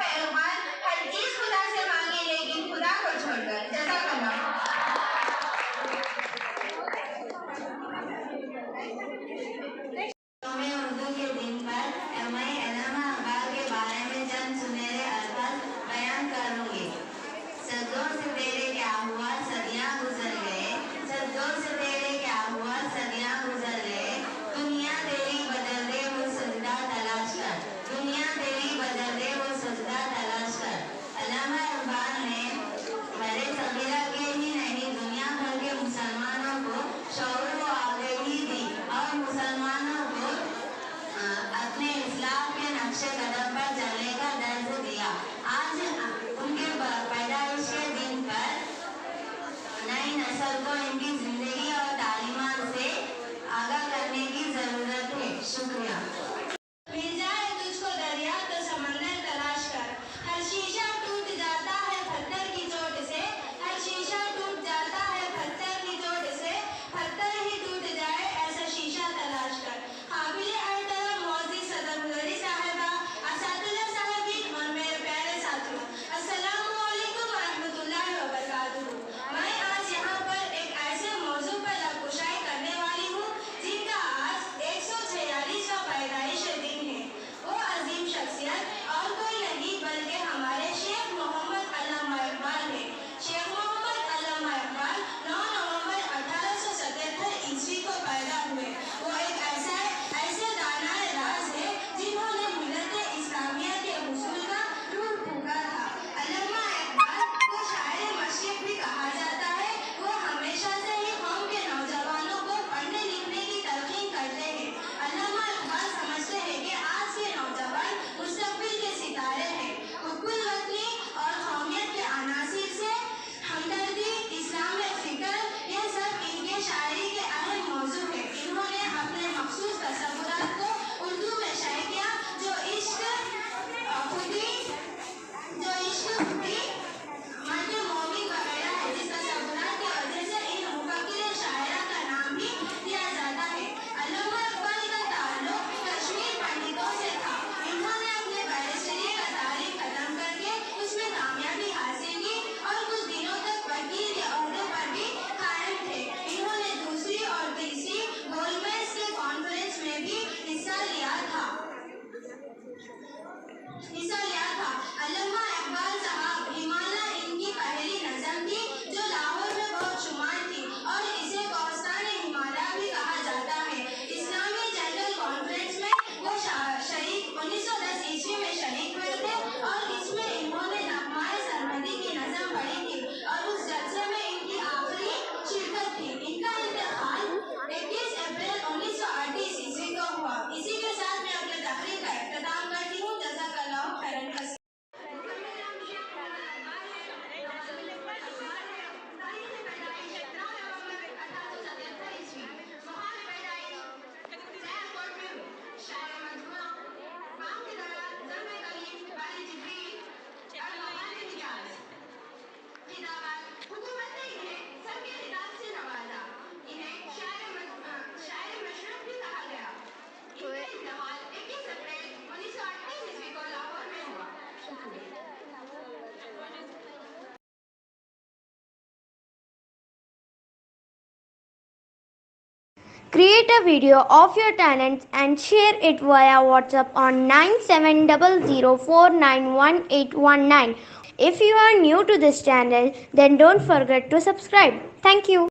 पैगंबर हर चीज खुदा से मांगे लेकिन खुदा को छोड़कर। जज़ाकल्लाह। उर्दू के दिन पर मैं अल्लामा इकबाल के बारे में चंद सुनहरे अल्फाज बयान करूंगी। सदियों से पहले क्या हुआ, सदियां गुजर गए। सदियों से पहले क्या हुआ, सदियां गुजर गए। दुनिया तेरी बदल दे वो सजदा तलाश कर। दुनिया तेरी बदल दे वो सजदा तलाश कर। अल्लामा इकबाल ने बड़े सगीरा के ही नहीं दुनिया भर के मुसलमानों को शऊर व आगाही दी और मुसलमानों को अपने इस्लाम के नक्शे कदम पर चलने का दर्ज दिया। आज उनके पैदाइश के दिन पर नई नस्ल को इनकी जिंदगी और तालीमात से आगाह करने की जरूरत है। शुक्रिया। मिल जाए तुझको दरिया तो समंदर तलाश कर। हर शीशा टूट जाता है पत्थर की चोट से। हर शीशा टूट जाता है पत्थर की चोट से। पत्थर ही टूट जाए ऐसा शीशा तलाश कर। काबिल एहतराम मौजी सदर गुजरी साहिबा, असातिज़ा साहिबीन और मेरे प्यारे साथियों, अस्सलामु अलैकुम व रहमतुल्लाहि व बरकातुहू। मैं आज यहाँ पर एक ऐसे मौजू पर लबकुशाई करने वाली हूँ जिनका आज 146वां पैदाइश दिन है। वो अजीम शख्सियत और कोई नहीं बल्कि हमारे शेख मोहम्मद अल्लामा इकबाल है। शेख मोहम्मद अल्लामा इकबाल 9 नवंबर 1877 ईस्वी को पैदा हुए। वो एक ऐसे दानाए राज है जिन्होंने मिल्लत इस्लामिया के हुसूल का रूह फूंका था। अल्लामा इकबाल को शायर मशरिक़ भी कहा जाता है। वो हमेशा से ही कौम के नौजवानों को पढ़ने लिखने की तलकीन करते हैं। अल्लामा इकबाल समझते हैं कि आज के नौजवान मुस्तक़बिल के सितारे हैं। हुब्बुल वतनी और कौमियत के अनासिर से हमदर्दी, इस्लाम में फ़िक्र, यह सब इनके शायरी के अहम मौजू है। इन्होंने अपने मखसूस तसव्वुरात को उर्दू में शाये किया जो इश्क खुदी मर्द मोमिन वगैरह है, जिस तसव्वुरात की वजह से इन मुफक्किर शायरा का नाम भी दिया जाता है। अल्लामा इकबाल का ताल्लुक कश्मीर पंडितों से था। इन्होंने अपने बैरिस्टरी का तालीम खत्म करके उसमें कामयाबी हासिल की और कुछ दिनों तक वकील के ओहदे पर भी कायम थे। इन्होंने दूसरी और तीसरी गोलमेज के कॉन्फ्रेंस में भी हिस्सा लिया था। अल्लामा इकबाल साहब हिमालय इनकी पहली नज़म थी जो लाहौर में बहुत शुमार थी और इसे कोस्ताने हिमालय भी कहा जाता है। इस्लामी जनरल कॉन्फ्रेंस में वो शरीक 1910 ईस्वी में शरीक हुए थे और इसमें इन्होंने नगमाए सरमदी की नज़म पढ़ी थी और उस जलसे में इनकी आखिरी शिरकत थी। इनका इंतकाल 21 अप्रैल 1938 ईस्वी को हुआ। इसी के साथ मैं अपने तकरीर का इख्तिताम करती हूँ। जज़ाकल्लाहु खैरन। Create a video of your talents and share it via WhatsApp on 9700491819. If you are new to this channel, then don't forget to subscribe. Thank you.